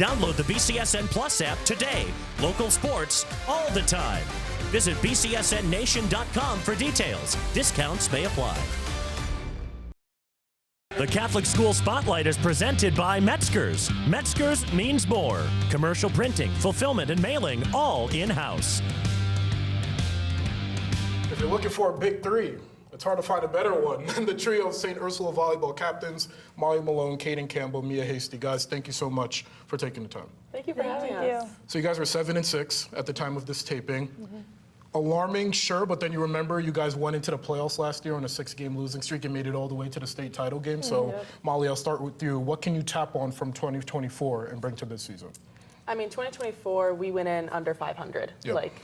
Download the BCSN Plus app today. Local sports all the time. Visit bcsnnation.com for details. Discounts may apply. The Catholic School Spotlight is presented by Metzger's. Metzger's means more. Commercial printing, fulfillment, and mailing all in-house. If you're looking for a big three, it's hard to find a better one than the trio of St. Ursula Volleyball captains, Molly Malone, Caden Campbell, Mia Hasty. Guys, thank you so much for taking the time. Thank you for having us. So you guys were 7-6 at the time of this taping. Alarming, sure, but then you remember you guys went into the playoffs last year on a 6-game losing streak and made it all the way to the state title game. So, Molly, I'll start with you. What can you tap on from 2024 and bring to this season? I mean, 2024, we went in under 500. Yep. Like,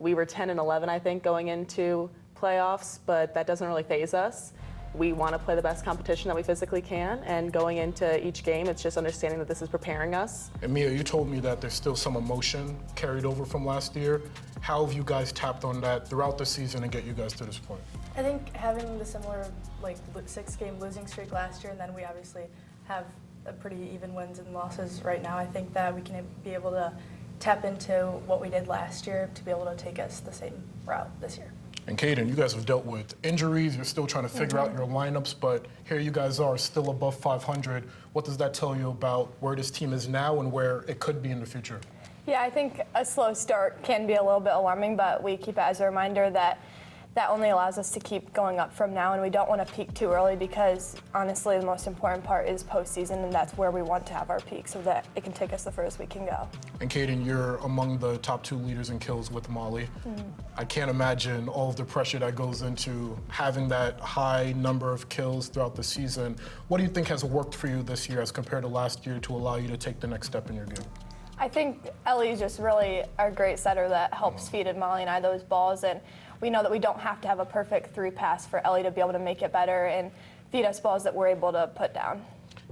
we were 10-11, I think, going into playoffs, but that doesn't really faze us. We want to play the best competition that we physically can, and going into each game, it's just understanding that this is preparing us. And Mia, you told me that there's still some emotion carried over from last year. How have you guys tapped on that throughout the season and get you guys to this point? I think having the similar 6-game losing streak last year, and then we obviously have a pretty even wins and losses right now, I think that we can be able to tap into what we did last year to be able to take us the same route this year. And Caden, you guys have dealt with injuries. You're still trying to figure out your lineups, but here you guys are still above 500. What does that tell you about where this team is now and where it could be in the future? Yeah, I think a slow start can be a little bit alarming, but we keep it as a reminder that that only allows us to keep going up from now, and we don't want to peak too early because, honestly, the most important part is postseason, and that's where we want to have our peak so that it can take us the furthest we can go. And Caden, you're among the top 2 leaders in kills with Molly. I can't imagine all of the pressure that goes into having that high number of kills throughout the season. What do you think has worked for you this year as compared to last year to allow you to take the next step in your game? I think Ellie's just really our great setter that helps feed Molly and I those balls, and we know that we don't have to have a perfect 3 pass for Ellie to be able to make it better and feed us balls that we're able to put down.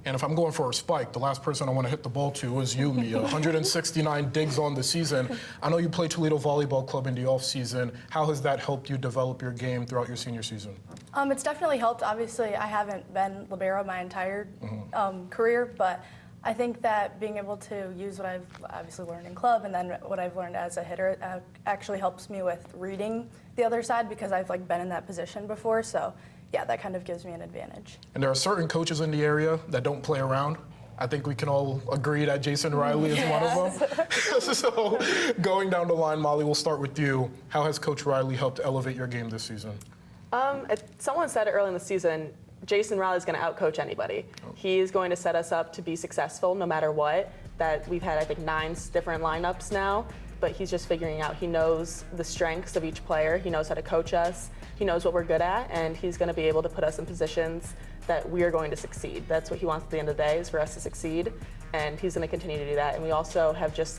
And if I'm going for a spike, the last person I want to hit the ball to is you, Mia. 169 digs on the season. I know you play Toledo Volleyball Club in the off-season. How has that helped you develop your game throughout your senior season? It's definitely helped. Obviously, I haven't been libero my entire career, but I think that being able to use what I've obviously learned in club and then what I've learned as a hitter actually helps me with reading the other side because I've been in that position before. So yeah, that kind of gives me an advantage. And there are certain coaches in the area that don't play around. I think we can all agree that Jason Riley is one of them. So going down the line, Molly, we'll start with you. How has Coach Riley helped elevate your game this season? Someone said it early in the season, Jason Riley's going to outcoach anybody. He's going to set us up to be successful no matter what. That we've had, I think, 9 different lineups now, but he's just figuring out. He knows the strengths of each player. He knows how to coach us. He knows what we're good at, and he's going to be able to put us in positions that we are going to succeed. That's what he wants at the end of the day, is for us to succeed, and he's going to continue to do that. And we also have just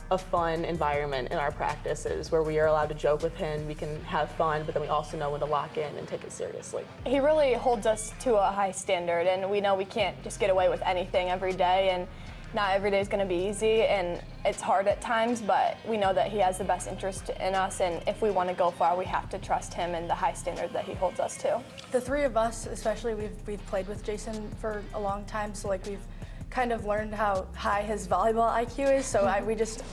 a fun environment in our practices where we are allowed to joke with him, we can have fun, but then we also know when to lock in and take it seriously. He really holds us to a high standard, and we know we can't just get away with anything every day, and not every day is going to be easy, and it's hard at times, but we know that he has the best interest in us, and if we want to go far, we have to trust him and the high standard that he holds us to. The 3 of us, especially, we've played with Jason for a long time, so we've kind of learned how high his volleyball IQ is, so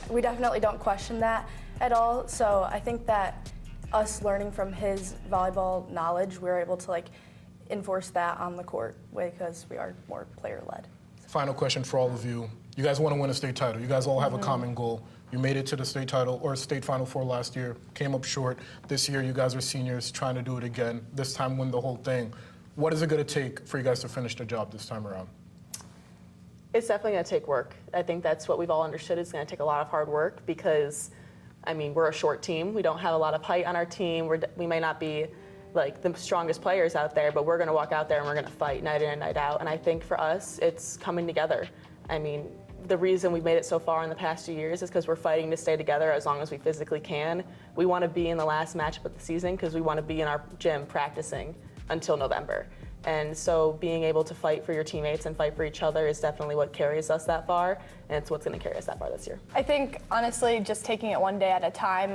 we definitely don't question that at all. So I think that us learning from his volleyball knowledge, we're able to enforce that on the court because we are more player-led. Final question for all of you. You guys want to win a state title. You guys all have a common goal. You made it to the state title or state Final Four last year, came up short. This year you guys are seniors trying to do it again, this time win the whole thing. What is it going to take for you guys to finish the job this time around? It's definitely going to take work. I think that's what we've all understood. It's going to take a lot of hard work because, we're a short team. We don't have a lot of height on our team. We may not be the strongest players out there, but we're going to walk out there and we're going to fight night in and night out. And I think for us, it's coming together. The reason we've made it so far in the past 2 years is because we're fighting to stay together as long as we physically can. We want to be in the last matchup of the season because we want to be in our gym practicing until November. And so being able to fight for your teammates and fight for each other is definitely what carries us that far, and it's what's going to carry us that far this year. I think, honestly, just taking it one day at a time,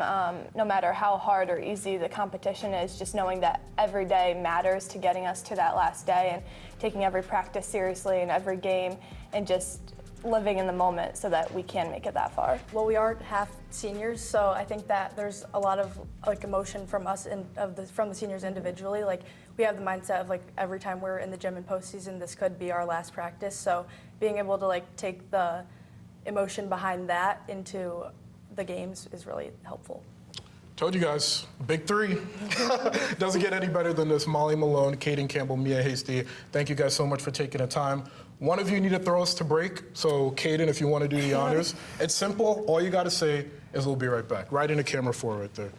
no matter how hard or easy the competition is, just knowing that every day matters to getting us to that last day and taking every practice seriously and every game and just living in the moment so that we can make it that far. Well, we are half seniors, so I think that there's a lot of like emotion from us and from the seniors individually. Like we have the mindset of like every time we're in the gym in postseason, this could be our last practice. So being able to like take the emotion behind that into the games is really helpful. Told you guys, big three. Doesn't get any better than this. Molly Malone, Kaden Campbell, Mia Hasty. Thank you guys so much for taking the time. One of you need to throw us to break. So Kaden, if you want to do the honors. It's simple. All you got to say is we'll be right back. Right in the camera 4 right there.